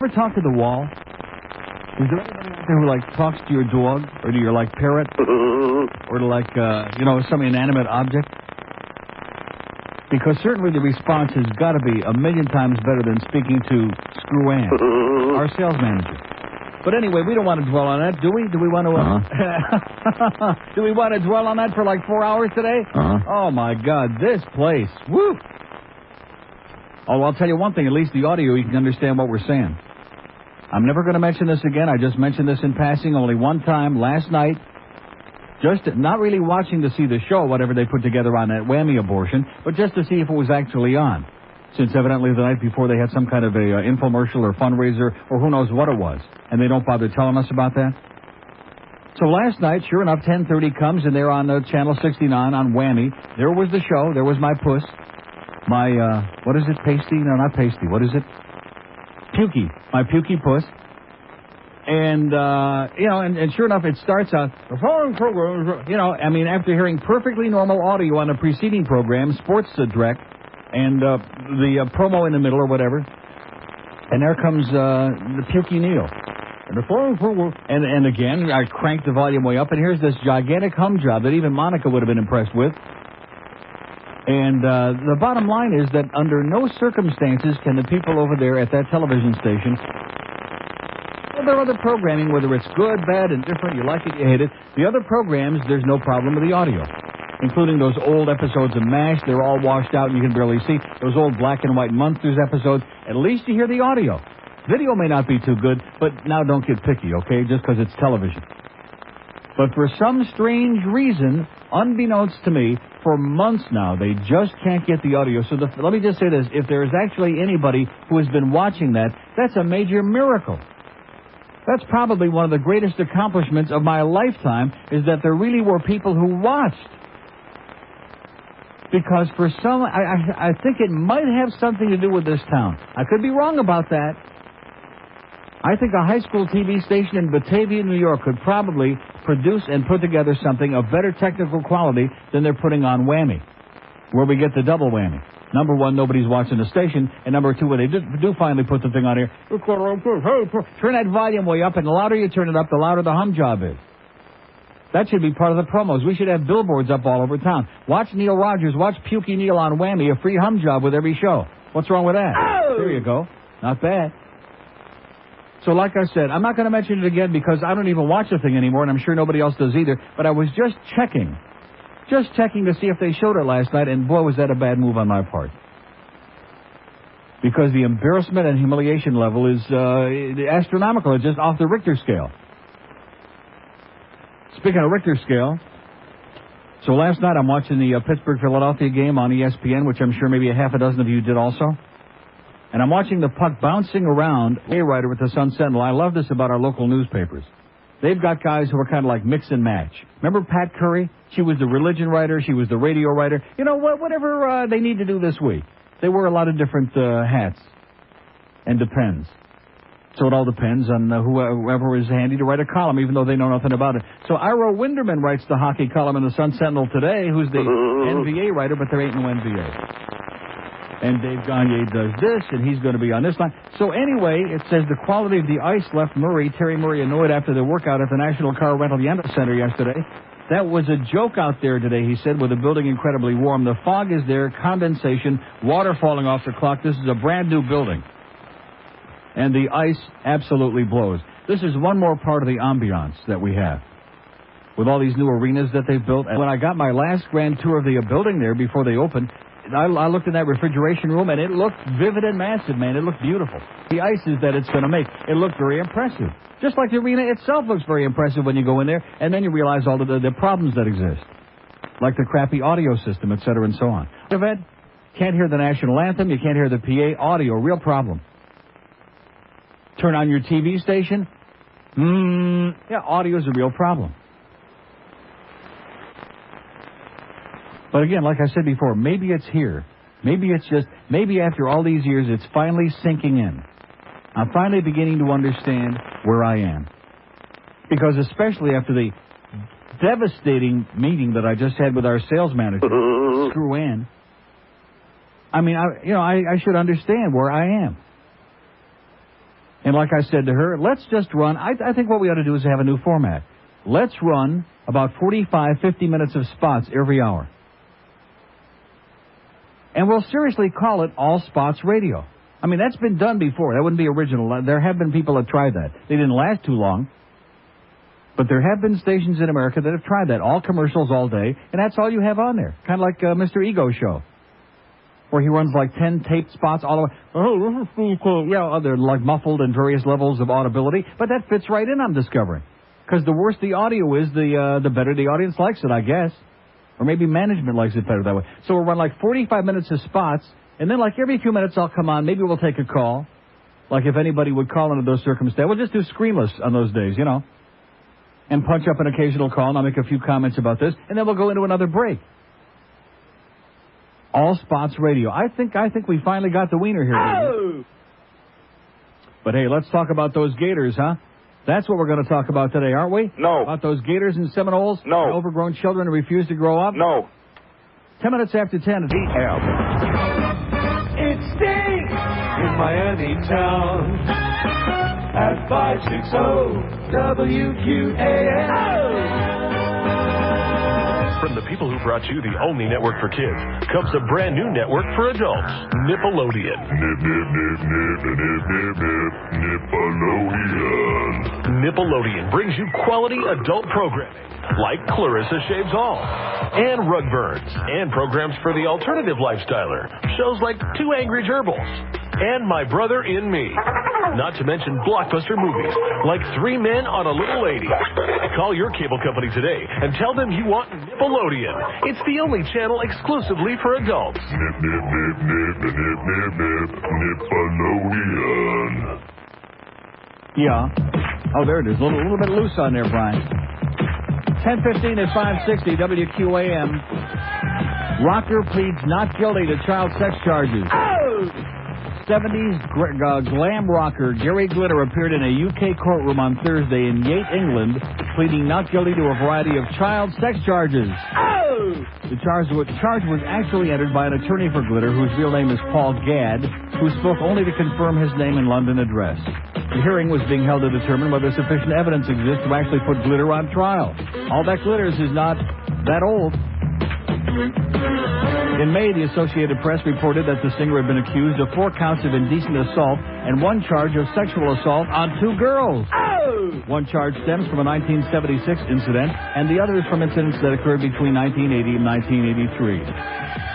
Ever talk to the wall? Is there anybody out there who, like, talks to your dog or to your, like, parrot or to, like, some inanimate object? Because certainly the response has got to be a million times better than speaking to Screw Ann, our sales manager. But anyway, we don't want to dwell on that, do we? Do we want to? Do we want to dwell on that for like 4 hours today? Oh my God, this place! Woo! Oh, I'll tell you one thing. At least the audio, you can understand what we're saying. I'm never going to mention this again. I just mentioned this in passing only one time last night. Just not really watching to see the show, whatever they put together on that whammy abortion, but just to see if it was actually on. Since evidently the night before they had some kind of a infomercial or fundraiser or who knows what it was. And they don't bother telling us about that. So last night, sure enough, 10:30 comes and they're on Channel 69 on Whammy. There was the show. There was my puss. My, what is it, pasty? No, not pasty. What is it? Pukey. My pukey puss. And, and sure enough, it starts out, the following program, after hearing perfectly normal audio on a preceding program, Sports Direct, and the promo in the middle or whatever, and there comes the Pukey Neil. And the following program, and again, I cranked the volume way up, and here's this gigantic hum job that even Monica would have been impressed with. And the bottom line is that under no circumstances can the people over there at that television station, their other programming, whether it's good, bad, indifferent, you like it, you hate it, the other programs, there's no problem with the audio, including those old episodes of MASH. They're all washed out and you can barely see. Those old black and white Munsters episodes, at least you hear the audio. Video may not be too good, but now don't get picky, okay, just because it's television. But for some strange reason, unbeknownst to me, for months now, they just can't get the audio. So let me just say this. If there is actually anybody who has been watching that, that's a major miracle. That's probably one of the greatest accomplishments of my lifetime, is that there really were people who watched. Because for some, I think it might have something to do with this town. I could be wrong about that. I think a high school TV station in Batavia, New York could probably produce and put together something of better technical quality than they're putting on Whammy, where we get the double whammy. Number one, nobody's watching the station, and number two, when they do finally put the thing on here, turn that volume way up, and the louder you turn it up, the louder the hum job is. That should be part of the promos. We should have billboards up all over town. Watch Neil Rogers, watch Pukey Neil on Whammy, a free hum job with every show. What's wrong with that? Oh! There you go. Not bad. So like I said, I'm not going to mention it again because I don't even watch the thing anymore, and I'm sure nobody else does either, but I was just checking to see if they showed it last night, and boy, was that a bad move on my part. Because the embarrassment and humiliation level is astronomical. It's just off the Richter scale. Speaking of Richter scale, so last night I'm watching the Pittsburgh-Philadelphia game on ESPN, which I'm sure maybe a half a dozen of you did also. And I'm watching the puck bouncing around, a writer with the Sun Sentinel. I love this about our local newspapers. They've got guys who are kind of like mix and match. Remember Pat Curry? She was the religion writer. She was the radio writer. You know, whatever they need to do this week. They wear a lot of different hats. And depends. So it all depends on whoever is handy to write a column, even though they know nothing about it. So Ira Winderman writes the hockey column in the Sun Sentinel today, who's the NBA writer, but there ain't no NBA. And Dave Gagne does this, and he's going to be on this line. So anyway, it says the quality of the ice left Terry Murray annoyed after the workout at the National Car Rental Center yesterday. That was a joke out there today, he said, with the building incredibly warm. The fog is there, condensation, water falling off the clock. This is a brand new building. And the ice absolutely blows. This is one more part of the ambiance that we have with all these new arenas that they've built. And when I got my last grand tour of the building there before they opened, I looked in that refrigeration room, and it looked vivid and massive, man. It looked beautiful. The ices that it's going to make, it looked very impressive. Just like the arena itself looks very impressive when you go in there, and then you realize all the problems that exist, like the crappy audio system, et cetera, and so on. Event, can't hear the national anthem, you can't hear the PA, audio, real problem. Turn on your TV station, audio is a real problem. But again, like I said before, maybe it's here. Maybe after all these years, it's finally sinking in. I'm finally beginning to understand where I am. Because especially after the devastating meeting that I just had with our sales manager, Screw Ann, I mean, I should understand where I am. And like I said to her, let's just run. I think what we ought to do is have a new format. Let's run about 45, 50 minutes of spots every hour. And we'll seriously call it All Spots Radio. I mean, that's been done before. That wouldn't be original. There have been people that tried that. They didn't last too long. But there have been stations in America that have tried that. All commercials all day, and that's all you have on there. Kind of like Mr. Ego Show, where he runs like 10 taped spots all the way. Oh, this is pretty cool. Yeah, they're like muffled in various levels of audibility. But that fits right in, I'm discovering. Because the worse the audio is, the better the audience likes it, I guess. Or maybe management likes it better that way. So we'll run like 45 minutes of spots, and then like every few minutes I'll come on. Maybe we'll take a call. Like if anybody would call under those circumstances. We'll just do screenless on those days, you know. And punch up an occasional call, and I'll make a few comments about this, and then we'll go into another break. All Spots Radio. I think we finally got the wiener here. Oh! But hey, let's talk about those Gators, huh? That's what we're going to talk about today, aren't we? No. About those Gators and Seminoles? No. Overgrown children who refuse to grow up? No. 10 minutes after 10 at PM. It stinks in Miami town at 560 WQAM. From the people who brought you the only network for kids comes a brand new network for adults, Nickelodeon. Nickelodeon brings you quality adult programming like Clarissa Shaves All and Rugburns and programs for the alternative lifestyler, shows like Two Angry Gerbils and My Brother in Me. Not to mention blockbuster movies like Three Men on a Little Lady. Call your cable company today and tell them you want Nickelodeon. It's the only channel exclusively for adults. Nickelodeon. Yeah. Oh, there it is. A little bit loose on there, Brian. 10:15 at 560 WQAM. Rocker pleads not guilty to child sex charges. Oh! 70s glam rocker Gary Glitter appeared in a UK courtroom on Thursday in Yate, England, pleading not guilty to a variety of child sex charges. Oh! The charge was actually entered by an attorney for Glitter, whose real name is Paul Gadd, who spoke only to confirm his name and London address. The hearing was being held to determine whether sufficient evidence exists to actually put Glitter on trial. All that glitters is not that old. In May, the Associated Press reported that the singer had been accused of 4 counts of indecent assault and 1 charge of sexual assault on 2 girls. Oh! 1 charge stems from a 1976 incident, and the other is from incidents that occurred between 1980 and 1983.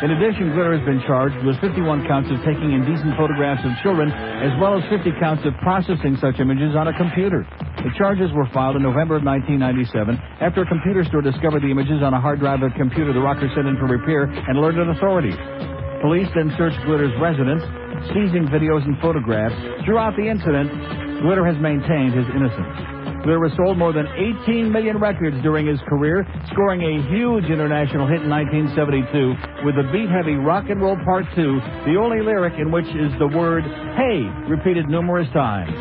In addition, Glitter has been charged with 51 counts of taking indecent photographs of children, as well as 50 counts of processing such images on a computer. The charges were filed in November of 1997 after a computer store discovered the images on a hard drive of a computer the rocker sent in for repair and alerted authorities. Police then searched Glitter's residence, seizing videos and photographs. Throughout the incident, Glitter has maintained his innocence. Glitter was sold more than 18 million records during his career, scoring a huge international hit in 1972 with the beat-heavy Rock and Roll Part 2, the only lyric in which is the word "hey" repeated numerous times.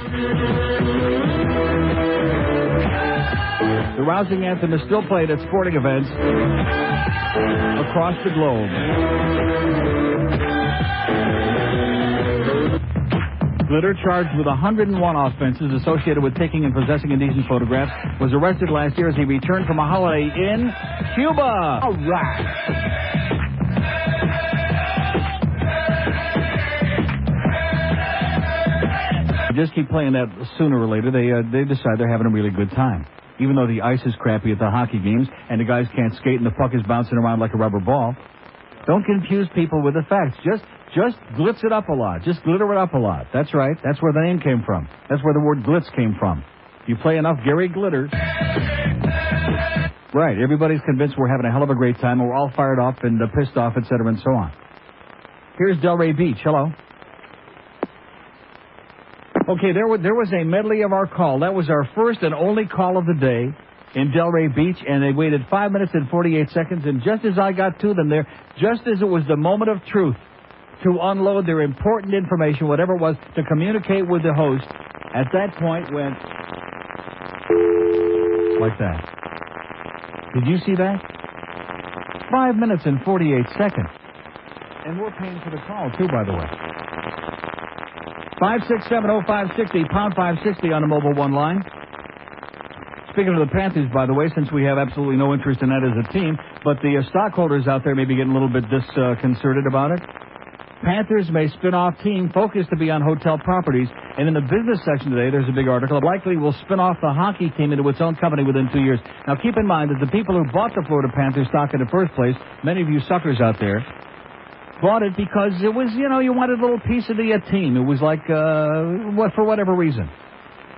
The rousing anthem is still played at sporting events across the globe. Glitter, charged with 101 offenses associated with taking and possessing indecent photographs, was arrested last year as he returned from a holiday in Cuba. All right. Just keep playing that. Sooner or later, they decide they're having a really good time. Even though the ice is crappy at the hockey games and the guys can't skate and the puck is bouncing around like a rubber ball. Don't confuse people with the facts. Just glitz it up a lot. Just glitter it up a lot. That's right. That's where the name came from. That's where the word glitz came from. You play enough Gary Glitter. Right. Everybody's convinced we're having a hell of a great time and we're all fired off and pissed off, etc. and so on. Here's Delray Beach. Hello. Okay, there was a medley of our call. That was our first and only call of the day in Delray Beach, and they waited 5 minutes and 48 seconds, and just as I got to them there, just as it was the moment of truth to unload their important information, whatever it was, to communicate with the host, at that point went like that. Did you see that? 5 minutes and 48 seconds. And we're paying for the call, too, by the way. 567-0560, pound 560 on the Mobile One line. Speaking of the Panthers, by the way, since we have absolutely no interest in that as a team, but the stockholders out there may be getting a little bit disconcerted about it. Panthers may spin off team focused to be on hotel properties. And in the business section today, there's a big article. Likely will spin off the hockey team into its own company within 2 years. Now, keep in mind that the people who bought the Florida Panthers stock in the first place, many of you suckers out there, bought it because it was, you wanted a little piece of the team. It was like, for whatever reason.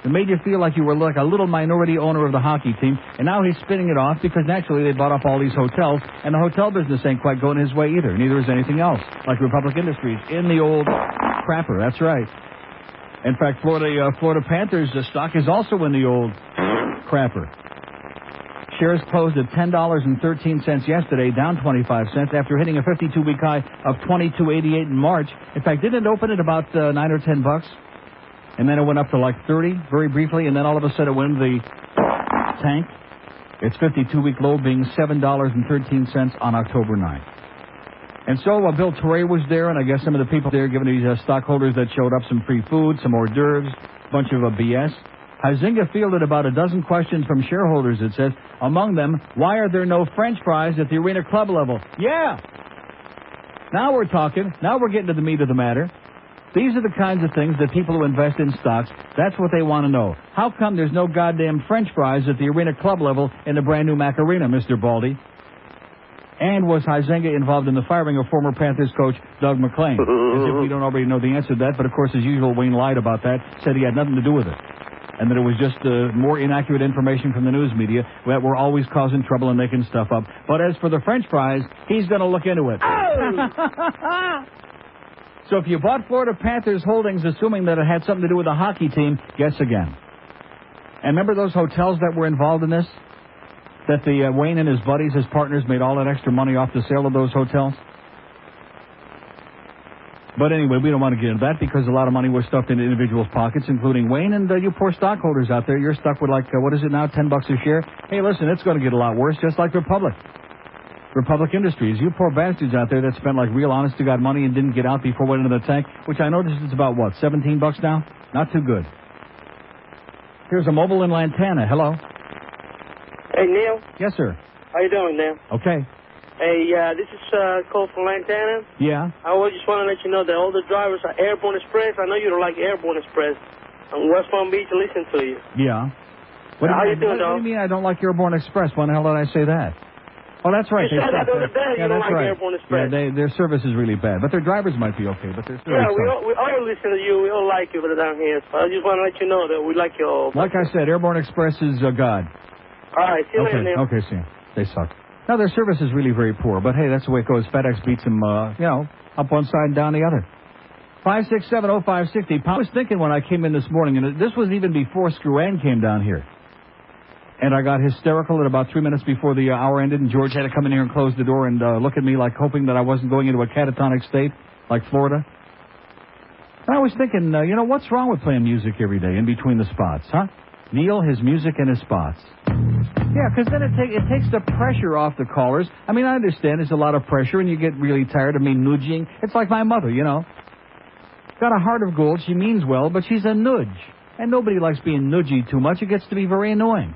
It made you feel like you were like a little minority owner of the hockey team, and now he's spinning it off because naturally they bought up all these hotels, and the hotel business ain't quite going his way either. Neither is anything else, like Republic Industries in the old crapper. That's right. In fact, Florida Panthers stock is also in the old crapper. Shares closed at $10.13 yesterday, down 25 cents after hitting a 52-week high of $22.88 in March. In fact, didn't it open at about $9 or $10? And then it went up to like 30 very briefly, and then all of a sudden it went into the tank. Its 52-week low being $7.13 on October 9th. And so Bill Torrey was there, and I guess some of the people there giving these stockholders that showed up some free food, some hors d'oeuvres, a bunch of BS. Huizenga fielded about a dozen questions from shareholders, it says. Among them, why are there no French fries at the arena club level? Yeah! Now we're talking. Now we're getting to the meat of the matter. These are the kinds of things that people who invest in stocks, that's what they want to know. How come there's no goddamn French fries at the arena club level in the brand new Mac Arena, Mr. Baldy? And was Huizenga involved in the firing of former Panthers coach Doug McClain? As if we don't already know the answer to that, but of course, as usual, Wayne lied about that, said he had nothing to do with it. And that it was just more inaccurate information from the news media that we're always causing trouble and making stuff up. But as for the French fries, he's going to look into it. Oh! So if you bought Florida Panthers holdings assuming that it had something to do with the hockey team, guess again. And remember those hotels that were involved in this? That the Wayne and his buddies, his partners, made all that extra money off the sale of those hotels? But anyway, we don't want to get into that because a lot of money was stuffed into individuals' pockets, including Wayne and you poor stockholders out there. You're stuck with like, what is it now, $10 a share? Hey, listen, it's going to get a lot worse, just like Republic Industries. You poor bastards out there that spent like real honest-to-God money and didn't get out before went into the tank, which I noticed is about, what, $17 now? Not too good. Here's a mobile in Lantana. Hello. Hey, Neil. Yes, sir. How you doing, Neil? Okay. Hey, this is Cole from Lantana. Yeah. I just want to let you know that all the drivers are Airborne Express. I know you don't like Airborne Express. On West Palm Beach, I listen to you. Yeah. How you doing, What do you mean I don't like Airborne Express? When the hell did I say that? Oh, that's right. You said that the other day. Yeah, you don't that's like right. Airborne Express. Yeah, their service is really bad, but their drivers might be okay. But their service. Yeah, we all listen to you. We all like you down here. So I just want to let you know that we like you all. Like I said, Airborne Express is God. All right, see you later, Neil. Okay, see you. They suck. Now, their service is really very poor, but hey, that's the way it goes. FedEx beats them, up one side and down the other. 567-0560. I was thinking when I came in this morning, and this was even before Screw-Ann came down here. And I got hysterical at about 3 minutes before the hour ended, and George had to come in here and close the door and look at me like hoping that I wasn't going into a catatonic state like Florida. And I was thinking, what's wrong with playing music every day in between the spots, huh? Neil, his music and his spots. Yeah, because then it takes the pressure off the callers. I mean, I understand there's a lot of pressure, and you get really tired of me nudging. It's like my mother, Got a heart of gold. She means well, but she's a nudge. And nobody likes being nudgy too much. It gets to be very annoying.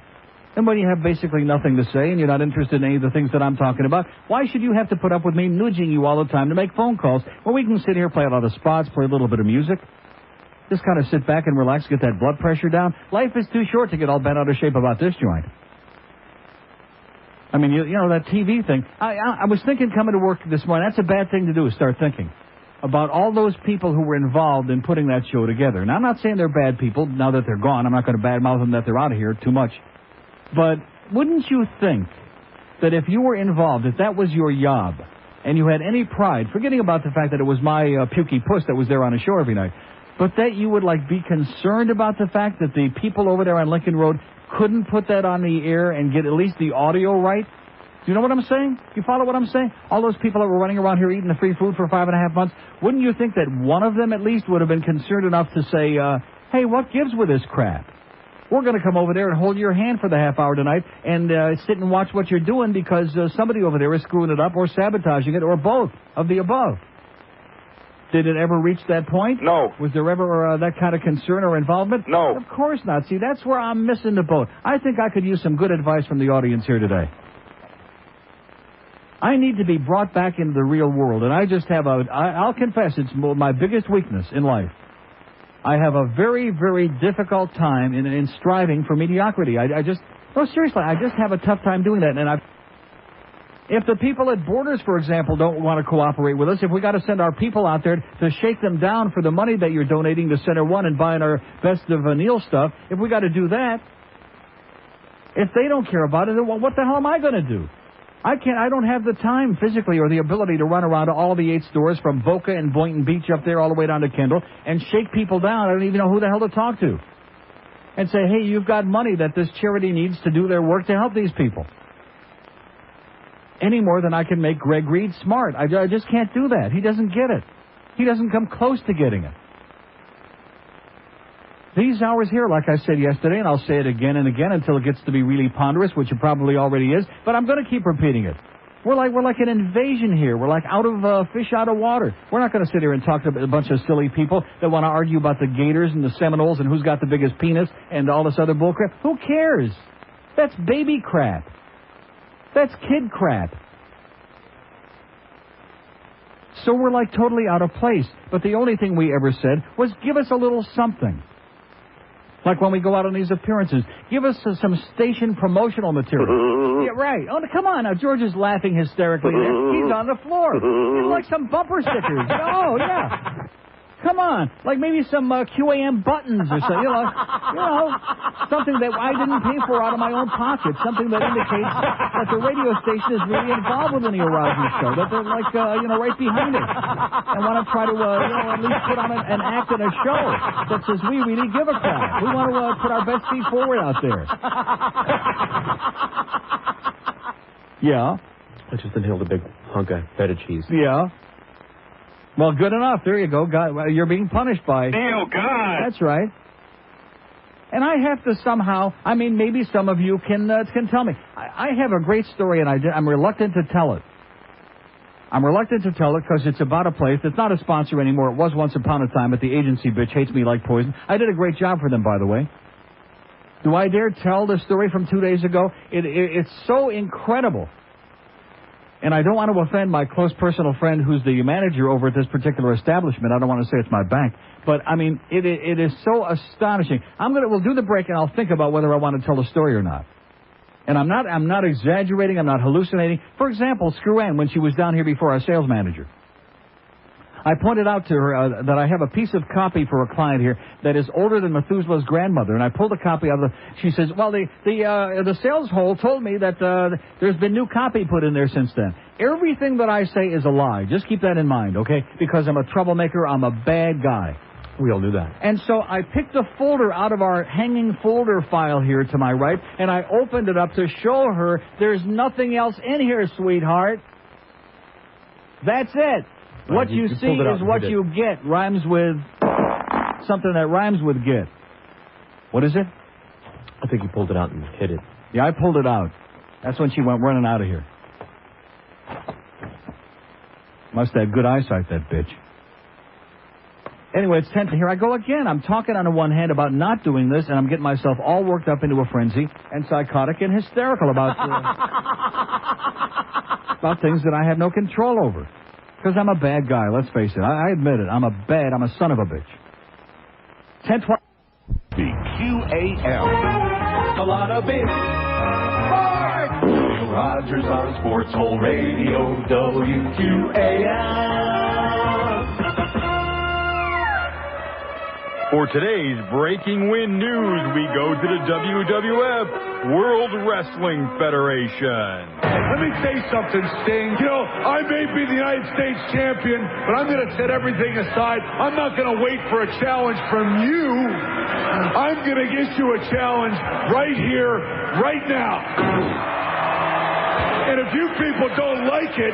And when you have basically nothing to say and you're not interested in any of the things that I'm talking about, why should you have to put up with me nudging you all the time to make phone calls when we can sit here, play a lot of spots, play a little bit of music? Just kind of sit back and relax, get that blood pressure down. Life is too short to get all bent out of shape about this joint. I mean, that TV thing. I was thinking coming to work this morning, that's a bad thing to do, is start thinking about all those people who were involved in putting that show together. Now, I'm not saying they're bad people now that they're gone. I'm not going to badmouth them that they're out of here too much. But wouldn't you think that if you were involved, if that was your job, and you had any pride, forgetting about the fact that it was my pukey puss that was there on the show every night, but that you would, be concerned about the fact that the people over there on Lincoln Road couldn't put that on the air and get at least the audio right? Do you know what I'm saying? You follow what I'm saying? All those people that were running around here eating the free food for 5.5 months, wouldn't you think that one of them at least would have been concerned enough to say, hey, what gives with this crap? We're going to come over there and hold your hand for the half hour tonight and sit and watch what you're doing because somebody over there is screwing it up or sabotaging it or both of the above. Did it ever reach that point? No. Was there ever that kind of concern or involvement? No. Of course not. See, that's where I'm missing the boat. I think I could use some good advice from the audience here today. I need to be brought back into the real world, and I just have I'll confess, it's my biggest weakness in life. I have a very, very difficult time in striving for mediocrity. Seriously, I just have a tough time doing that, and if the people at Borders, for example, don't want to cooperate with us, if we got to send our people out there to shake them down for the money that you're donating to Center One and buying our Best of Neil stuff, if we got to do that, if they don't care about it, then what the hell am I going to do? I don't have the time physically or the ability to run around to all the 8 stores from Boca and Boynton Beach up there all the way down to Kendall and shake people down. I don't even know who the hell to talk to. And say, hey, you've got money that this charity needs to do their work to help these people. Any more than I can make Greg Reed smart. I just can't do that. He doesn't get it. He doesn't come close to getting it. These hours here, like I said yesterday, and I'll say it again and again until it gets to be really ponderous, which it probably already is, but I'm going to keep repeating it. We're like an invasion here. We're like fish out of water. We're not going to sit here and talk to a bunch of silly people that want to argue about the Gators and the Seminoles and who's got the biggest penis and all this other bullcrap. Who cares? That's baby crap. That's kid crap. So we're like totally out of place. But the only thing we ever said was give us a little something. Like when we go out on these appearances, give us some station promotional material. Yeah, right. Oh, come on now. George is laughing hysterically there. He's on the floor. He's like some bumper stickers. Oh, yeah. Come on, like maybe some QAM buttons or something, you know, something that I didn't pay for out of my own pocket, something that indicates that the radio station is really involved with the Neil Rogers show, that they're like, right behind it, and want to try to, at least put on an act in a show that says we really give a crap. We want to put our best feet forward out there. Yeah. I just inhaled a big hunk of feta cheese. Yeah. Well, good enough. There you go. God, you're being punished by... Oh, God. That's right. And I have to somehow... I mean, maybe some of you can tell me. I have a great story, and I'm reluctant to tell it. I'm reluctant to tell it because it's about a place that's not a sponsor anymore. It was once upon a time, but the agency bitch hates me like poison. I did a great job for them, by the way. Do I dare tell the story from 2 days ago? It's so incredible. And I don't want to offend my close personal friend who's the manager over at this particular establishment. I don't want to say it's my bank. But, I mean, it is so astonishing. We'll do the break, and I'll think about whether I want to tell the story or not. And I'm not exaggerating. I'm not hallucinating. For example, Screw Ann, when she was down here before, our sales manager. I pointed out to her that I have a piece of copy for a client here that is older than Methuselah's grandmother, and I pulled a copy out of she says, well, the sales hole told me that there's been new copy put in there since then. Everything that I say is a lie. Just keep that in mind, okay? Because I'm a troublemaker. I'm a bad guy. We all knew that. And so I picked a folder out of our hanging folder file here to my right, and I opened it up to show her there's nothing else in here, sweetheart. That's it. What you see is what you get. Rhymes with something that rhymes with get. What is it? I think you pulled it out and hid it. Yeah, I pulled it out. That's when she went running out of here. Must have good eyesight, that bitch. Anyway, it's 10 to here I go again. I'm talking on the one hand about not doing this, and I'm getting myself all worked up into a frenzy and psychotic and hysterical about things that I have no control over. Because I'm a bad guy, let's face it. I admit it. I'm a son of a bitch. 10-12. QAM. A lot of big sports. Neil Rogers on Sports Hole Radio, WQAM. For today's breaking wind news, we go to the WWF, World Wrestling Federation. Let me say something, Sting. You know, I may be the United States champion, but I'm going to set everything aside. I'm not going to wait for a challenge from you. I'm going to issue a challenge right here, right now. And if you people don't like it...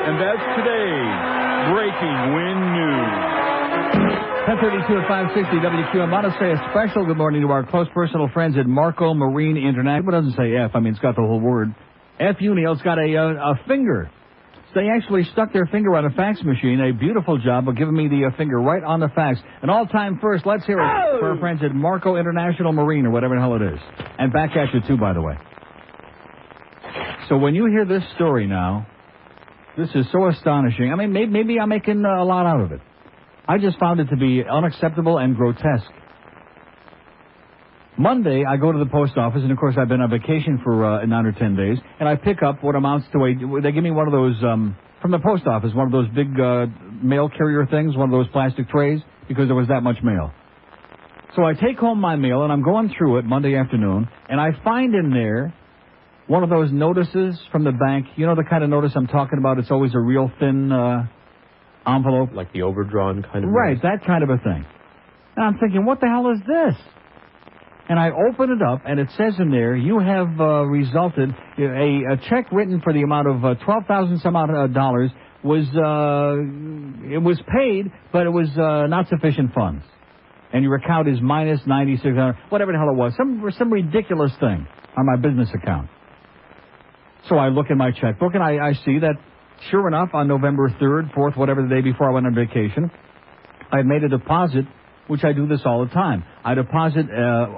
And that's today's breaking wind news. 1032 at 560 WQAM. I want to say a special good morning to our close personal friends at Marco Marine International. It doesn't say F. I mean, it's got the whole word. F. Neil. It's got a finger. They actually stuck their finger on a fax machine. A beautiful job of giving me the finger right on the fax. An all-time first. Let's hear it for our friends at Marco International Marine or whatever the hell it is. And back at you, too, by the way. So when you hear this story now, this is so astonishing. I mean, maybe I'm making a lot out of it. I just found it to be unacceptable and grotesque. Monday, I go to the post office, and, of course, I've been on vacation for 9 or 10 days, and I pick up what amounts to they give me one of those, from the post office, one of those big mail carrier things, one of those plastic trays, because there was that much mail. So I take home my mail, and I'm going through it Monday afternoon, and I find in there one of those notices from the bank. You know the kind of notice I'm talking about? It's always a real thin envelope. Like the overdrawn kind of Right, notice. that kind of a thing. And I'm thinking, what the hell is this? And I open it up, and it says in there, you have resulted, a check written for the amount of $12,000 some odd dollars was, it was paid, but it was not sufficient funds. And your account is minus $9,600, whatever the hell it was, some ridiculous thing on my business account. So I look in my checkbook, and I see that, sure enough, on November 3rd, 4th, whatever the day before I went on vacation, I made a deposit, which I do this all the time. I deposit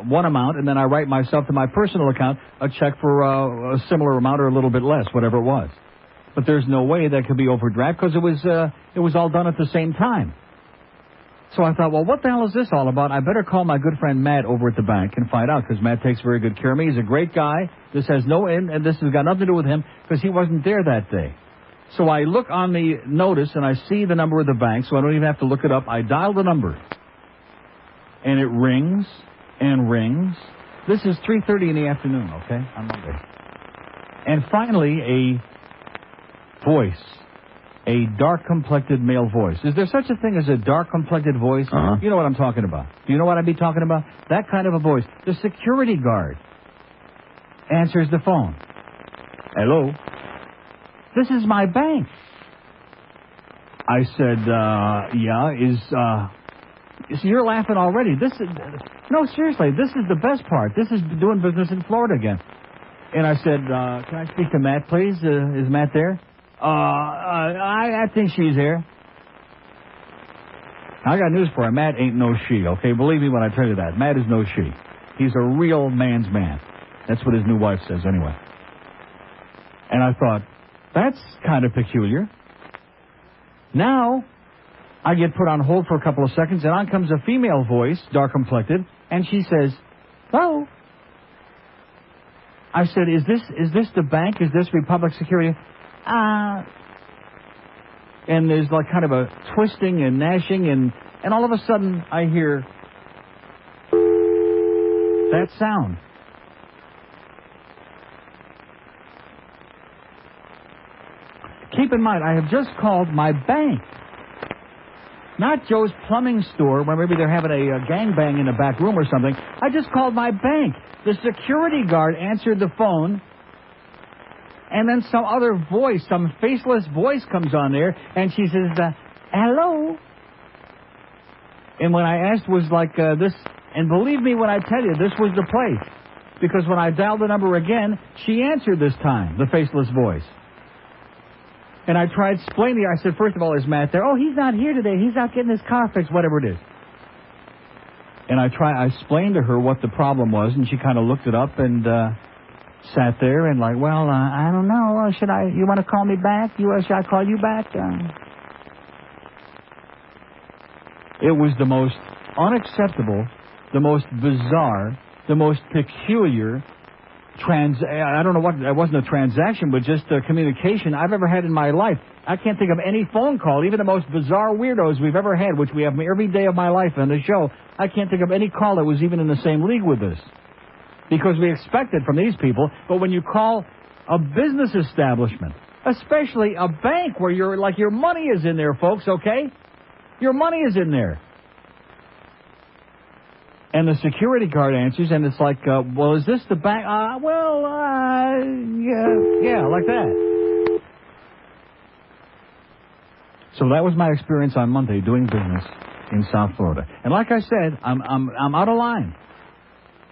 one amount, and then I write myself to my personal account a check for a similar amount or a little bit less, whatever it was. But there's no way that could be overdraft because it was all done at the same time. So I thought, well, what the hell is this all about? I better call my good friend Matt over at the bank and find out, because Matt takes very good care of me. He's a great guy. This has no end, and this has got nothing to do with him because he wasn't there that day. So I look on the notice, and I see the number of the bank, so I don't even have to look it up. I dial the number. And it rings and rings. This is 3:30 in the afternoon, okay, on Monday. And finally, a voice, a dark-complected male voice. Is there such a thing as a dark-complected voice? Uh-huh. You know what I'm talking about. Do you know what I'd be talking about? That kind of a voice. The security guard answers the phone. Hello? This is my bank. I said, yeah, so you're laughing already. No, seriously, this is the best part. This is doing business in Florida again. And I said, can I speak to Matt, please? Is Matt there? I think she's here. I got news for her. Matt ain't no she, okay? Believe me when I tell you that. Matt is no she. He's a real man's man. That's what his new wife says anyway. And I thought, that's kind of peculiar. Now I get put on hold for a couple of seconds, and on comes a female voice, dark-complected, and she says, hello. I said, is this the bank? Is this Republic Security? And there's like kind of a twisting and gnashing, and all of a sudden I hear that sound. Keep in mind, I have just called my bank. Not Joe's plumbing store where maybe they're having a gangbang in the back room or something. I just called my bank. The security guard answered the phone, and then some other voice, some faceless voice comes on there, and she says, hello. And when I asked was like this, and believe me when I tell you, this was the place. Because when I dialed the number again, she answered this time, the faceless voice. And I tried explaining to her. I said, first of all, is Matt there? Oh, he's not here today. He's out getting his car fixed, whatever it is. And I explained to her what the problem was, and she kind of looked it up and sat there and like, well, I don't know. You want to call me back? Should I call you back? It was the most unacceptable, the most bizarre, the most peculiar I don't know what, it wasn't a transaction, but just a communication I've ever had in my life. I can't think of any phone call, even the most bizarre weirdos we've ever had, which we have every day of my life on the show. I can't think of any call that was even in the same league with this. Because we expect it from these people, but when you call a business establishment, especially a bank where your money is in there, folks, okay? Your money is in there. And the security guard answers, and it's like, well, is this the bank? Yeah, like that. So that was my experience on Monday doing business in South Florida. And like I said, I'm out of line.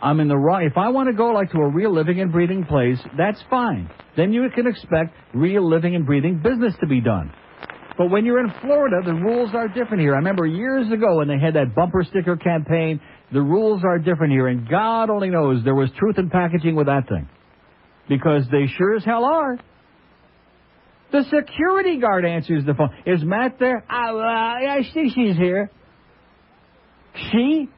I'm in the wrong. If I want to go like to a real living and breathing place, that's fine. Then you can expect real living and breathing business to be done. But when you're in Florida, the rules are different here. I remember years ago when they had that bumper sticker campaign, the rules are different here. And God only knows there was truth in packaging with that thing. Because they sure as hell are. The security guard answers the phone. Is Matt there? I see she's here. She?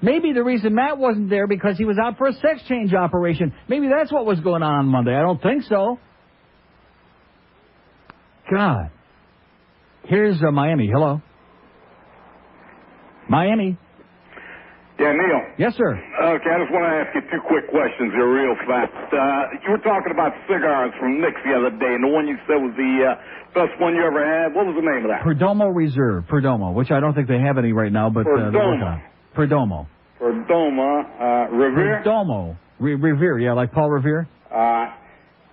Maybe the reason Matt wasn't there because he was out for a sex change operation. Maybe that's what was going on Monday. I don't think so. God. Here's Miami. Hello. Miami. Yeah, Neil. Yes, sir. Okay, I just want to ask you two quick questions here real fast. You were talking about cigars from Nick's the other day, and the one you said was the best one you ever had. What was the name of that? Perdomo Reserve. Perdomo, which I don't think they have any right now, but they're working on it. Perdomo. Perdomo. Revere? Perdomo. Revere, yeah, like Paul Revere.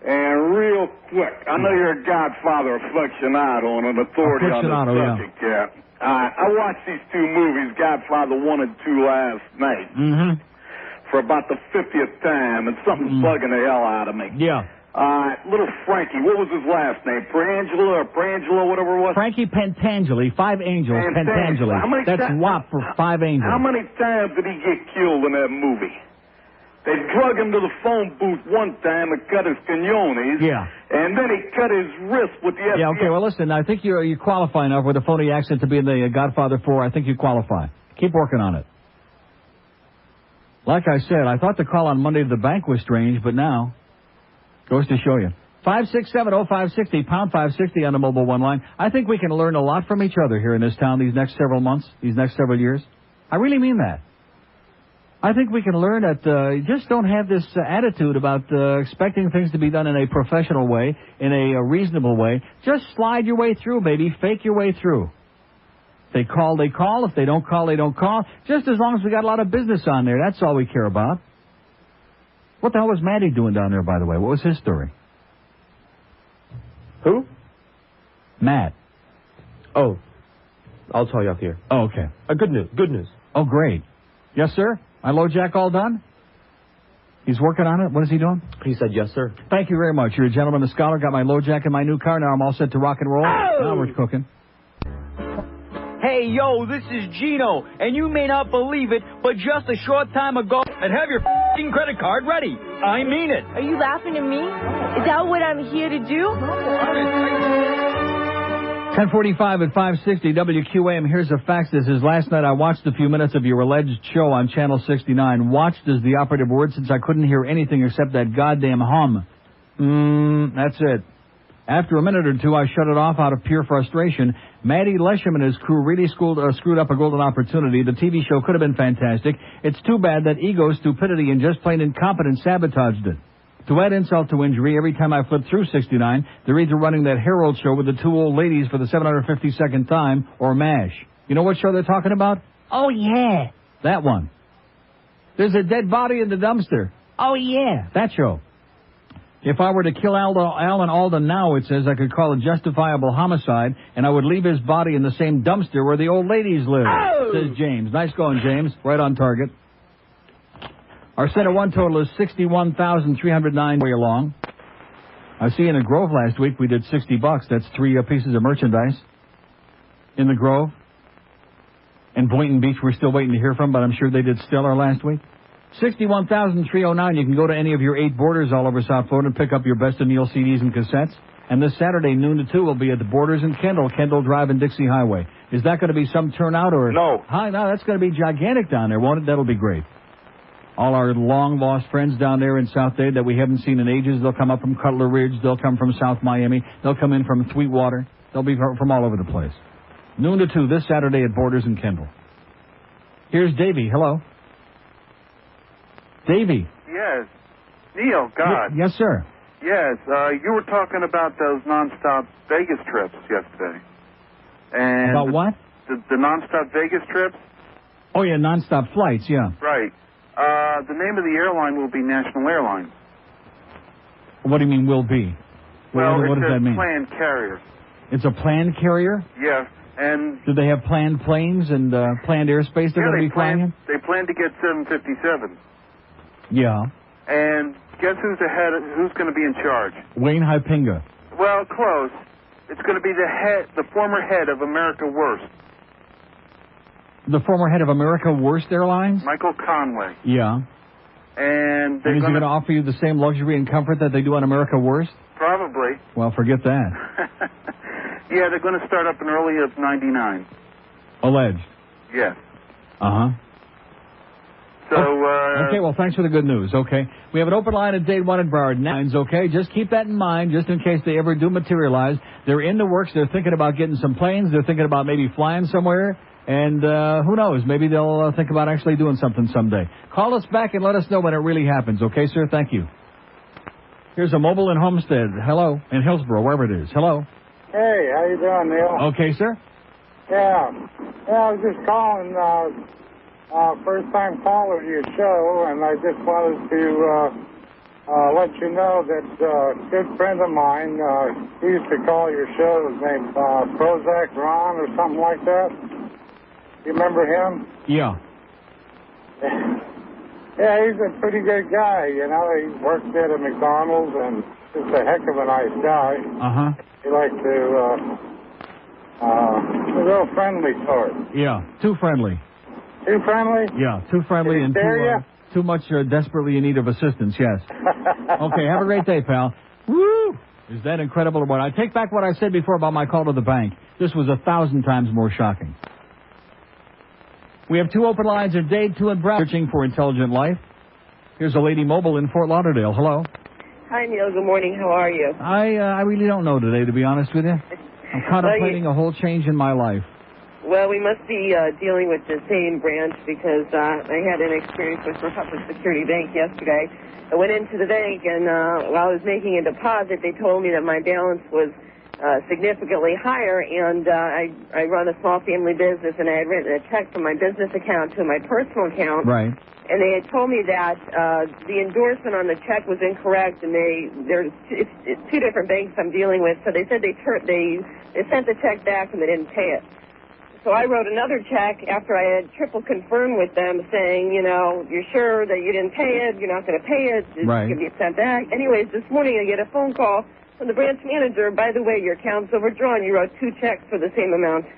And real quick, I know you're a Godfather aficionado and an authority on the subject. Yeah. I watched these two movies, Godfather 1 and 2, last night for about the 50th time, and something's bugging the hell out of me. Yeah. Little Frankie, what was his last name? Prangelo, whatever it was? Frankie Pentangeli, 5 Angels, Pentangeli. That's WAP for 5 Angels. How many times did he get killed in that movie? They drug him to the phone booth one time and cut his canones. Yeah. And then he cut his wrist with the FBI. Yeah, okay, well, listen, I think you qualify enough with a phony accent to be in the Godfather 4. I think you qualify. Keep working on it. Like I said, I thought the call on Monday to the bank was strange, but now goes to show you. 5670560, pound 560 on the mobile one line. I think we can learn a lot from each other here in this town these next several months, these next several years. I really mean that. I think we can learn that just don't have this attitude about expecting things to be done in a professional way, in a reasonable way. Just slide your way through, baby. Fake your way through. If they call, they call. If they don't call, they don't call. Just as long as we got a lot of business on there, that's all we care about. What the hell was Matty doing down there, by the way? What was his story? Who? Matt. Oh, I'll tell you off here. Oh, okay. Good news. Oh, great. Yes, sir? My low jack all done? He's working on it? What is he doing? He said yes, sir. Thank you very much. You're a gentleman, a scholar. Got my low jack in my new car. Now I'm all set to rock and roll. Oh! Now we're cooking. Hey, yo, this is Gino, and you may not believe it, but just a short time ago, and have your f***ing credit card ready. I mean it. Are you laughing at me? Is that what I'm here to do? 10:45 at 560 WQAM. Here's a fax. This is last night I watched a few minutes of your alleged show on Channel 69. Watched is the operative word since I couldn't hear anything except that goddamn hum. That's it. After a minute or two, I shut it off out of pure frustration. Matty Lesham and his crew really screwed up a golden opportunity. The TV show could have been fantastic. It's too bad that ego, stupidity, and just plain incompetence sabotaged it. To add insult to injury, every time I flip through 69, they're either running that Herald show with the two old ladies for the 752nd time or MASH. You know what show they're talking about? Oh, yeah. That one. There's a dead body in the dumpster. Oh, yeah. That show. If I were to kill Alan Alden now, it says I could call it justifiable homicide, and I would leave his body in the same dumpster where the old ladies live, says James. Nice going, James. Right on target. Our Center 1 total is $61,309 way along. I see in the Grove last week we did $60. That's 3 pieces of merchandise in the Grove. And Boynton Beach we're still waiting to hear from, but I'm sure they did stellar last week. $61,309. You can go to any of your 8 Borders all over South Florida and pick up your Best of Neil CDs and cassettes. And this Saturday, noon to 2, will be at the Borders in Kendall Drive and Dixie Highway. Is that going to be some turnout or? No. No, that's going to be gigantic down there, won't it? That'll be great. All our long-lost friends down there in South Dade that we haven't seen in ages, they'll come up from Cutler Ridge. They'll come from South Miami. They'll come in from Sweetwater. They'll be from all over the place. Noon to 2 this Saturday at Borders in Kendall. Here's Davey. Hello. Davey. Yes. Neil, God. Yes, sir. Yes, you were talking about those nonstop Vegas trips yesterday. And About what? The nonstop Vegas trips? Oh, yeah, nonstop flights, yeah. Right. The name of the airline will be National Airlines. What do you mean will be? Well, what does that mean? It's a planned carrier. It's a planned carrier? Yeah, and... Do they have planned planes and planned airspace they're going to be flying in? They plan to get 757. Yeah. And guess who's going to be in charge? Wayne Hypinga. Well, close. It's going to be the former head of America Worst. The former head of America Worst Airlines? Michael Conway. Yeah. And is he going to offer you the same luxury and comfort that they do on America Worst? Probably. Well, forget that. Yeah, they're going to start up in early of 99. Alleged. Yes. Uh-huh. So, okay, well, thanks for the good news. Okay. We have an open line at Date 1 at Broward. Nines, okay? Just keep that in mind, just in case they ever do materialize. They're in the works. They're thinking about getting some planes. They're thinking about maybe flying somewhere. And who knows? Maybe they'll think about actually doing something someday. Call us back and let us know when it really happens. Okay, sir? Thank you. Here's a mobile in Homestead. Hello. In Hillsborough, wherever it is. Hello. Hey, how you doing, Neil? Okay, sir. Yeah, I was just calling, first-time caller to your show, and I just wanted to let you know that a good friend of mine, he used to call your show, his name Prozac Ron or something like that. You remember him? Yeah. Yeah, he's a pretty good guy, you know. He worked at a McDonald's and just a heck of a nice guy. Uh-huh. He liked to, a real friendly sort. Yeah, too friendly. Too friendly? Yeah, too friendly and too much desperately in need of assistance, yes. Okay, have a great day, pal. Woo! Is that incredible or what? I take back what I said before about my call to the bank. This was 1,000 times more shocking. We have 2 open lines at Dade 2 and Brown, searching for intelligent life. Here's a lady mobile in Fort Lauderdale. Hello. Hi, Neil. Good morning. How are you? I really don't know today, to be honest with you. I'm contemplating a whole change in my life. Well, we must be dealing with the same branch because I had an experience with Republic Security Bank yesterday. I went into the bank, and while I was making a deposit, they told me that my balance was significantly higher, and I run a small family business, and I had written a check from my business account to my personal account. Right. And they had told me that the endorsement on the check was incorrect, and it's 2 different banks I'm dealing with. So they said they sent the check back and they didn't pay it. So I wrote another check after I had triple confirmed with them, saying, you know, you're sure that you didn't pay it, you're not going to pay it, it's going to be sent back. Anyways, this morning I get a phone call from the branch manager. By the way, your account's overdrawn. You wrote 2 checks for the same amount.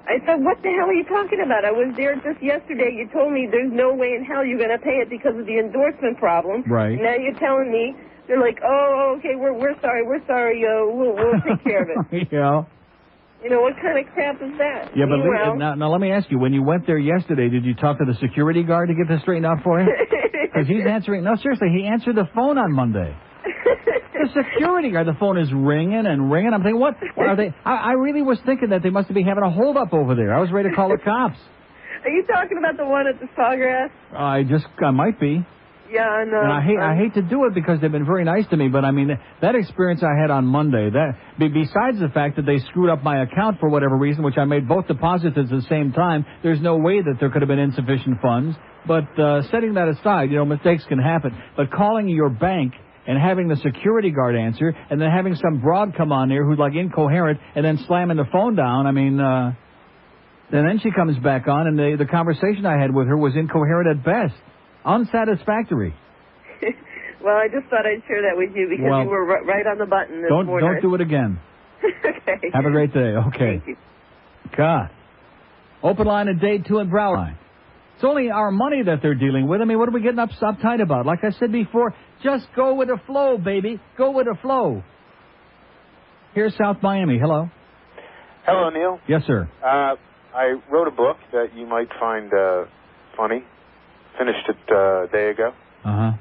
I said, what the hell are you talking about? I was there just yesterday. You told me there's no way in hell you're going to pay it because of the endorsement problem. Right. Now you're telling me, they're like, oh, okay, we're sorry, we'll take care of it. Yeah. You know, what kind of crap is that? Yeah, but now let me ask you, when you went there yesterday, did you talk to the security guard to get this straightened out for you? Because he's answering. No, seriously, he answered the phone on Monday. The security guard, the phone is ringing and ringing. I'm thinking, what are they? I really was thinking that they must be having a holdup over there. I was ready to call the cops. Are you talking about the one at the Sawgrass? I might be. Yeah, I know. And I hate to do it because they've been very nice to me, but I mean, that experience I had on Monday, besides the fact that they screwed up my account for whatever reason, which I made both deposits at the same time, there's no way that there could have been insufficient funds. But setting that aside, you know, mistakes can happen. But calling your bank and having the security guard answer and then having some broad come on there who's like incoherent and then slamming the phone down, I mean, and then she comes back on and the conversation I had with her was incoherent at best. Unsatisfactory. Well, I just thought I'd share that with you because you were right on the button this morning. Don't do it again. Okay. Have a great day. Okay. Thank you. God. Open line at Dade 2 and Brow line. It's only our money that they're dealing with. I mean, what are we getting uptight about? Like I said before, just go with the flow, baby. Go with the flow. Here's South Miami. Hello. Hello, Neil. Yes, sir. I wrote a book that you might find funny. Finished it a day ago. Uh-huh.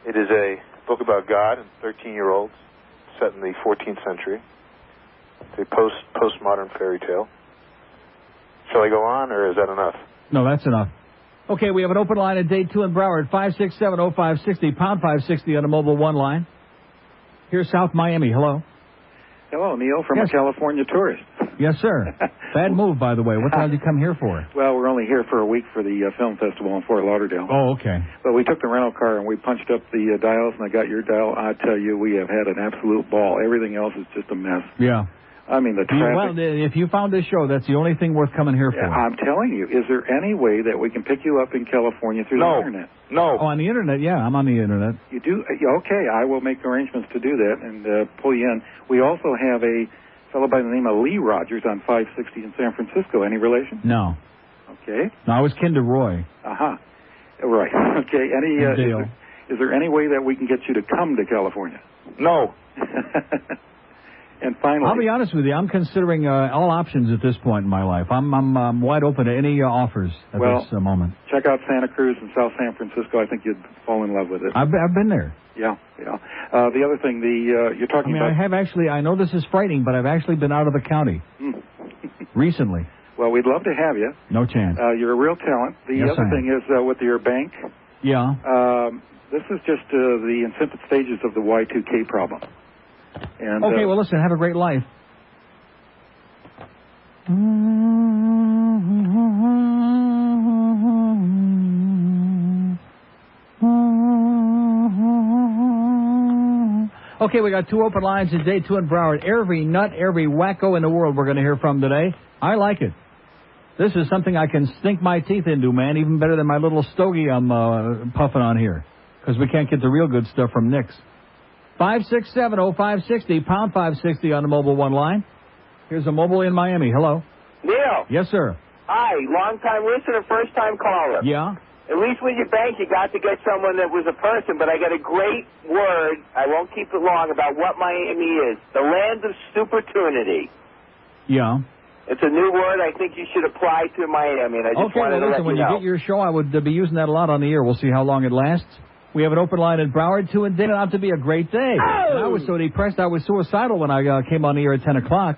It is a book about God and 13-year-olds set in the 14th century. It's a postmodern fairy tale. Shall I go on, or is that enough? No, that's enough. Okay, we have an open line at Dade 2 in Broward, 567-0560, pound 560 on a mobile 1 line. Here's South Miami. Hello. Hello, Neil, from a California tourist. Yes, sir. Bad move, by the way. What the hell did you come here for? Well, we're only here for a week for the film festival in Fort Lauderdale. Oh, okay. But we took the rental car and we punched up the dials, and I got your dial. I tell you, we have had an absolute ball. Everything else is just a mess. Yeah. I mean, the traffic... Well, if you found this show, that's the only thing worth coming here for. I'm telling you, is there any way that we can pick you up in California through the Internet? No. Oh, on the Internet? Yeah, I'm on the Internet. You do? Okay, I will make arrangements to do that and pull you in. We also have a fellow by the name of Lee Rogers on 560 in San Francisco. Any relation? No. Okay. No, I was kin to Roy. Uh-huh. Right. Okay. Is there any way that we can get you to come to California? No. And finally, I'll be honest with you. I'm considering all options at this point in my life. I'm wide open to any offers at this moment. Check out Santa Cruz and South San Francisco. I think you'd fall in love with it. I've been there. Yeah. The other thing, you're talking about... I have actually, I know this is frightening, but I've actually been out of the county recently. Well, we'd love to have you. No chance. You're a real talent. The other thing is with your bank. Yeah. This is just the incipient stages of the Y2K problem. And, okay, well, listen, have a great life. Okay, we got 2 open lines in Day 2 in Broward. Every nut, every wacko in the world we're going to hear from today. I like it. This is something I can sink my teeth into, man, even better than my little stogie I'm puffing on here, because we can't get the real good stuff from Nick's. 567-0560, pound 560 on the mobile one line. Here's a mobile in Miami. Hello. Neil. Yes, sir. Hi, long-time listener, first-time caller. Yeah? At least with your bank, you got to get someone that was a person, but I got a great word, I won't keep it long, about what Miami is. The land of stupidity. Yeah. It's a new word I think you should apply to Miami, and I just wanted to let you know. When you get your show, I would be using that a lot on the air. We'll see how long it lasts. We have an open line in Broward, 2 and it out to be a great day. Oh! And I was so depressed, I was suicidal when I came on the air at 10 o'clock.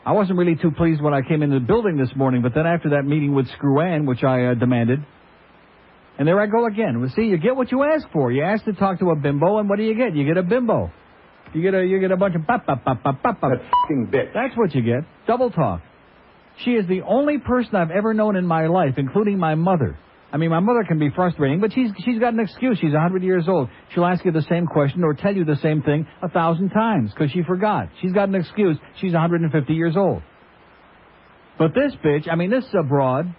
I wasn't really too pleased when I came into the building this morning, but then after that meeting with Screw Ann, which I demanded, and there I go again. Well, see, you get what you ask for. You ask to talk to a bimbo, and what do you get? You get a bimbo. You get a bunch of pop. That fucking bitch. That's what you get. Double talk. She is the only person I've ever known in my life, including my mother. I mean, my mother can be frustrating, but she's got an excuse. She's 100 years old. She'll ask you the same question or tell you the same thing 1,000 times because she forgot. She's got an excuse. She's 150 years old. But this bitch, I mean, this broad,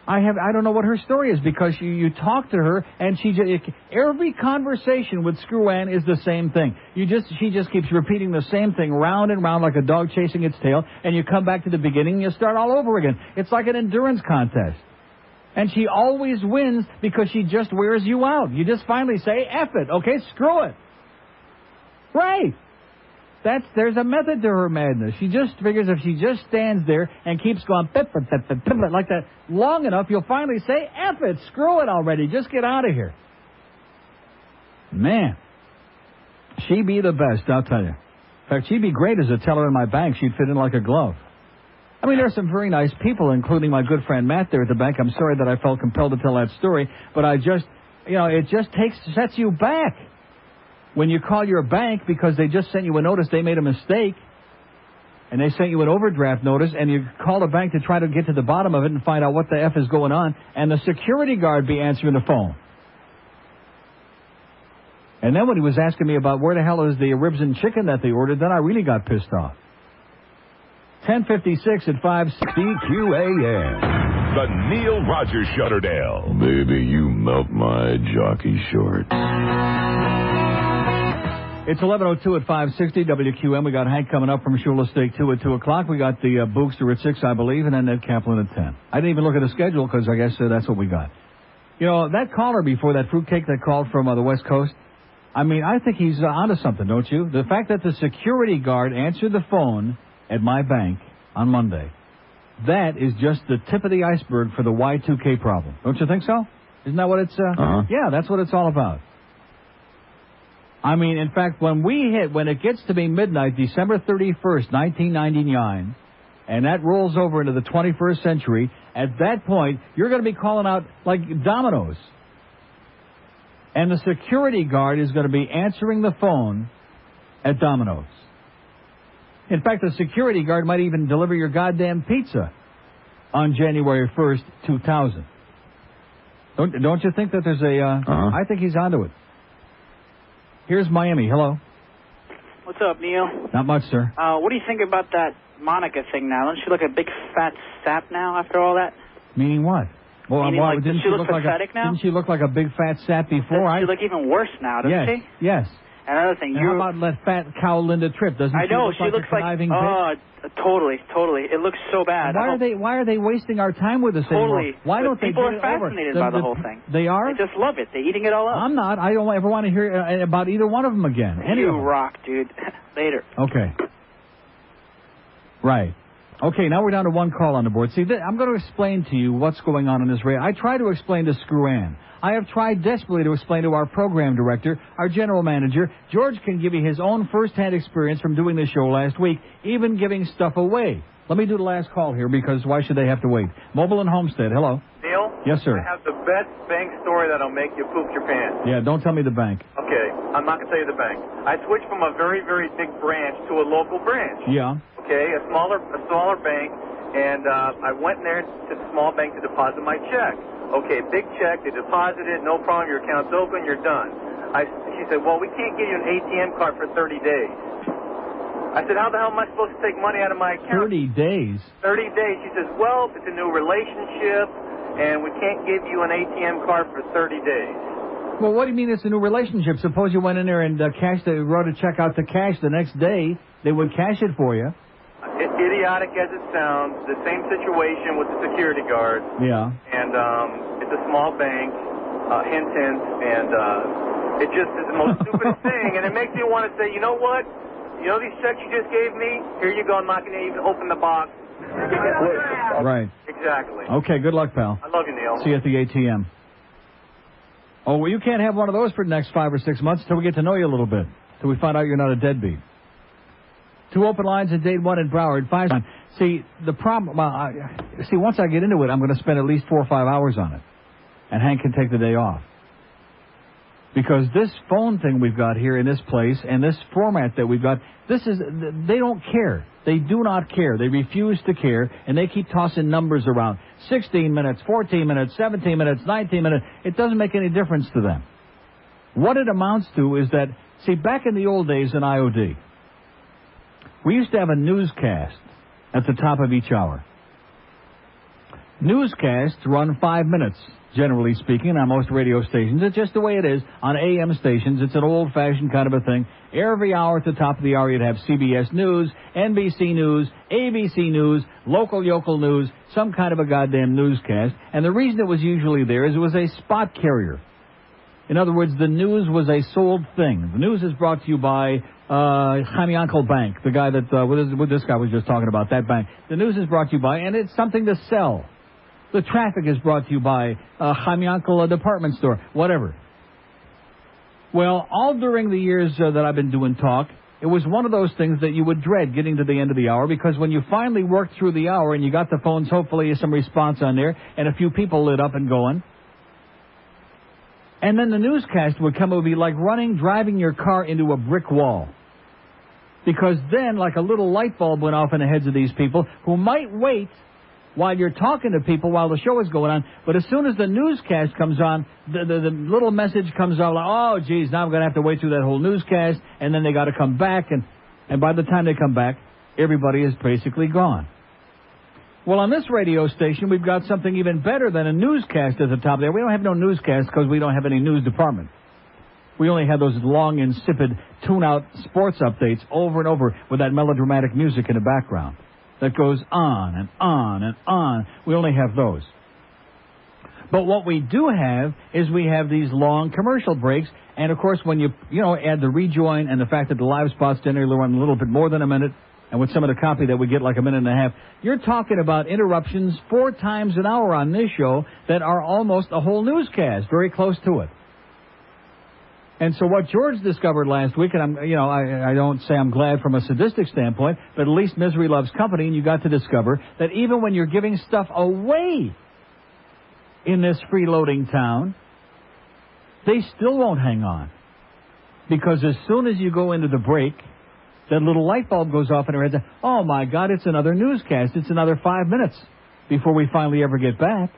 I don't know what her story is because you talk to her and every conversation with Screw Ann is the same thing. She just keeps repeating the same thing round and round like a dog chasing its tail, and you come back to the beginning and you start all over again. It's like an endurance contest. And she always wins because she just wears you out. You just finally say, F it, okay, screw it. Right. There's a method to her madness. She just figures if she just stands there and keeps going like that long enough, you'll finally say, F it, screw it already, just get out of here. Man, she'd be the best, I'll tell you. In fact, she'd be great as a teller in my bank. She'd fit in like a glove. I mean, there are some very nice people, including my good friend Matt there at the bank. I'm sorry that I felt compelled to tell that story, but it just sets you back. When you call your bank because they just sent you a notice they made a mistake, and they sent you an overdraft notice, and you call the bank to try to get to the bottom of it and find out what the F is going on, and the security guard be answering the phone. And then when he was asking me about where the hell is the ribs and chicken that they ordered, then I really got pissed off. 10:56 at 560 QAM. The Neil Rogers Shutterdale. Baby, you melt my jockey short. It's 11:02 at 560 WQM. We got Hank coming up from Shula Steak 2 at 2 o'clock. We got the Bookster at 6, I believe, and then Ned Kaplan at 10. I didn't even look at the schedule because I guess that's what we got. You know, that caller before, that fruitcake that called from the West Coast, I mean, I think he's onto something, don't you? The fact that the security guard answered the phone at my bank on Monday, that is just the tip of the iceberg for the Y2K problem. Don't you think so? Isn't that what it's... Yeah, that's what it's all about. I mean, in fact, when it gets to be midnight, December 31st, 1999, and that rolls over into the 21st century, at that point, you're going to be calling out like dominoes. And the security guard is going to be answering the phone at Domino's. In fact, the security guard might even deliver your goddamn pizza on January 1st, 2000. Don't you think that there's I think he's onto it. Here's Miami. Hello. What's up, Neil? Not much, sir. What do you think about that Monica thing now? Doesn't she look a big fat sap now after all that? Meaning what? Well, Meaning, why, like, didn't does she look pathetic now? Didn't she look like a big fat sap before? She look even worse now, doesn't she? Yes. Another thing, And how about that fat cow Linda Tripp? Doesn't I know, she look looks like a conniving bitch? Totally. It looks so bad. Why are they wasting our time with this anymore? Totally. Why don't they people get are it over? fascinated by the whole thing. They are? They just love it. They're eating it all up. I'm not. I don't ever want to hear about either one of them again. Any you of them. rock, dude. Later. Okay. Right. Okay, now we're down to one call on the board. See, I'm going to explain to you what's going on in this radio. I try to explain to Screw Ann. I have tried desperately to explain to our program director, our general manager. George can give you his own first-hand experience from doing this show last week, even giving stuff away. Let me do the last call here, because why should they have to wait? Mobile and Homestead, hello. Neil? Yes, sir. I have the best bank story that'll make you poop your pants. Yeah, don't tell me the bank. Okay, I'm not going to tell you the bank. I switched from a very, very big branch to a local branch. Yeah. Okay, a smaller bank, and I went in there to the small bank to deposit my check. Okay, big check, they deposited it, no problem, your account's open, you're done. She said, well, we can't give you an ATM card for 30 days. I said, how the hell am I supposed to take money out of my account? 30 days? 30 days. She says, well, it's a new relationship, and we can't give you an ATM card for 30 days. Well, what do you mean it's a new relationship? Suppose you went in there and wrote a check out to cash the next day. They would cash it for you. Idiotic as it sounds, the same situation with the security guard. Yeah. And it's a small bank, hint, and it just is the most stupid thing. And it makes me want to say, you know what? You know these checks you just gave me? Here you go. I'm not going to even open the box. Right. Exactly. Okay, good luck, pal. I love you, Neil. See you at the ATM. Oh, well, you can't have one of those for the next 5 or 6 months until we get to know you a little bit, till we find out you're not a deadbeat. 2 open lines at Dade 1 in Broward. 5. See, the problem, once I get into it, I'm going to spend at least 4 or 5 hours on it. And Hank can take the day off. Because this phone thing we've got here in this place and this format that we've got, they don't care. They do not care. They refuse to care, and they keep tossing numbers around. 16 minutes, 14 minutes, 17 minutes, 19 minutes. It doesn't make any difference to them. What it amounts to is that, see, back in the old days in IOD, we used to have a newscast at the top of each hour. Newscasts run 5 minutes, generally speaking, on most radio stations. It's just the way it is. On AM stations, it's an old-fashioned kind of a thing. Every hour at the top of the hour, you'd have CBS News, NBC News, ABC News, local yokel news, some kind of a goddamn newscast. And the reason it was usually there is it was a spot carrier. In other words, the news was a sold thing. The news is brought to you by Chamiankel Bank, the guy that what this guy was just talking about, that bank. The news is brought to you by, and it's something to sell. The traffic is brought to you by Chamiankel Department Store, whatever. Well, all during the years that I've been doing talk, it was one of those things that you would dread getting to the end of the hour, because when you finally worked through the hour and you got the phones, hopefully some response on there, and a few people lit up and going, and then the newscast would come, it would be like driving your car into a brick wall. Because then, like a little light bulb went off in the heads of these people who might wait while you're talking to people while the show is going on, but as soon as the newscast comes on, the little message comes out like, oh, geez, now I'm going to have to wait through that whole newscast, and then they got to come back, and by the time they come back, everybody is basically gone. Well, on this radio station, we've got something even better than a newscast at the top there. We don't have no newscast because we don't have any news department. We only have those long, insipid, tune-out sports updates over and over with that melodramatic music in the background that goes on and on and on. We only have those. But what we do have is we have these long commercial breaks, and of course when you add the rejoin and the fact that the live spots generally run a little bit more than a minute, and with some of the copy that we get like a minute and a half, you're talking about interruptions 4 times an hour on this show that are almost a whole newscast, very close to it. And so what George discovered last week, and I don't say I'm glad from a sadistic standpoint, but at least misery loves company, and you got to discover that even when you're giving stuff away in this freeloading town, they still won't hang on. Because as soon as you go into the break, that little light bulb goes off in their head. Oh, my God, it's another newscast. It's another 5 minutes before we finally ever get back.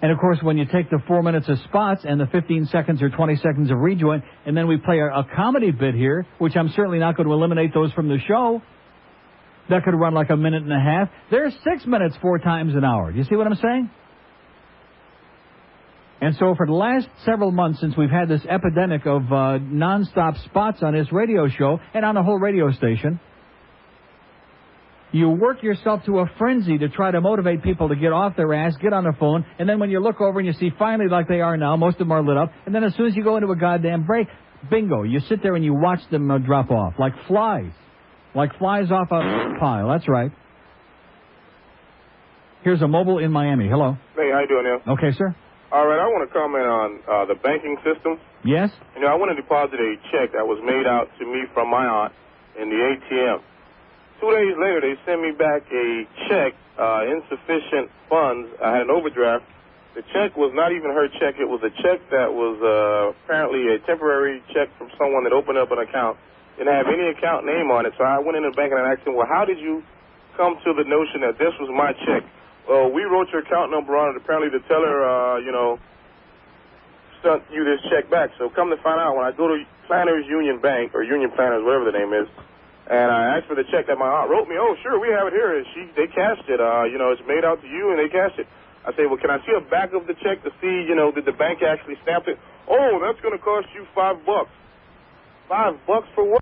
And, of course, when you take the 4 minutes of spots and the 15 seconds or 20 seconds of rejoin, and then we play a comedy bit here, which I'm certainly not going to eliminate those from the show, that could run like a minute and a half. There's 6 minutes 4 times an hour. Do you see what I'm saying? And so for the last several months since we've had this epidemic of nonstop spots on this radio show and on the whole radio station, you work yourself to a frenzy to try to motivate people to get off their ass, get on the phone, and then when you look over and you see finally like they are now, most of them are lit up, and then as soon as you go into a goddamn break, bingo, you sit there and you watch them drop off like flies. Like flies off a pile. That's right. Here's a mobile in Miami. Hello. Hey, how you doing, Neil? Okay, sir. All right, I want to comment on the banking system. Yes? You know, I want to deposit a check that was made out to me from my aunt in the ATM. 2 days later, they sent me back a check, insufficient funds. I had an overdraft. The check was not even her check. It was a check that was apparently a temporary check from someone that opened up an account. Didn't have any account name on it. So I went in the bank and I asked them, well, how did you come to the notion that this was my check? Well, we wrote your account number on it, apparently the teller, sent you this check back. So come to find out, when I go to Planners Union Bank, or Union Planners, whatever the name is, and I asked for the check that my aunt wrote me, oh, sure, we have it here. They cashed it. It's made out to you, and they cashed it. I say, well, can I see a back of the check to see, did the bank actually stamp it? Oh, that's going to cost you $5. $5 for what?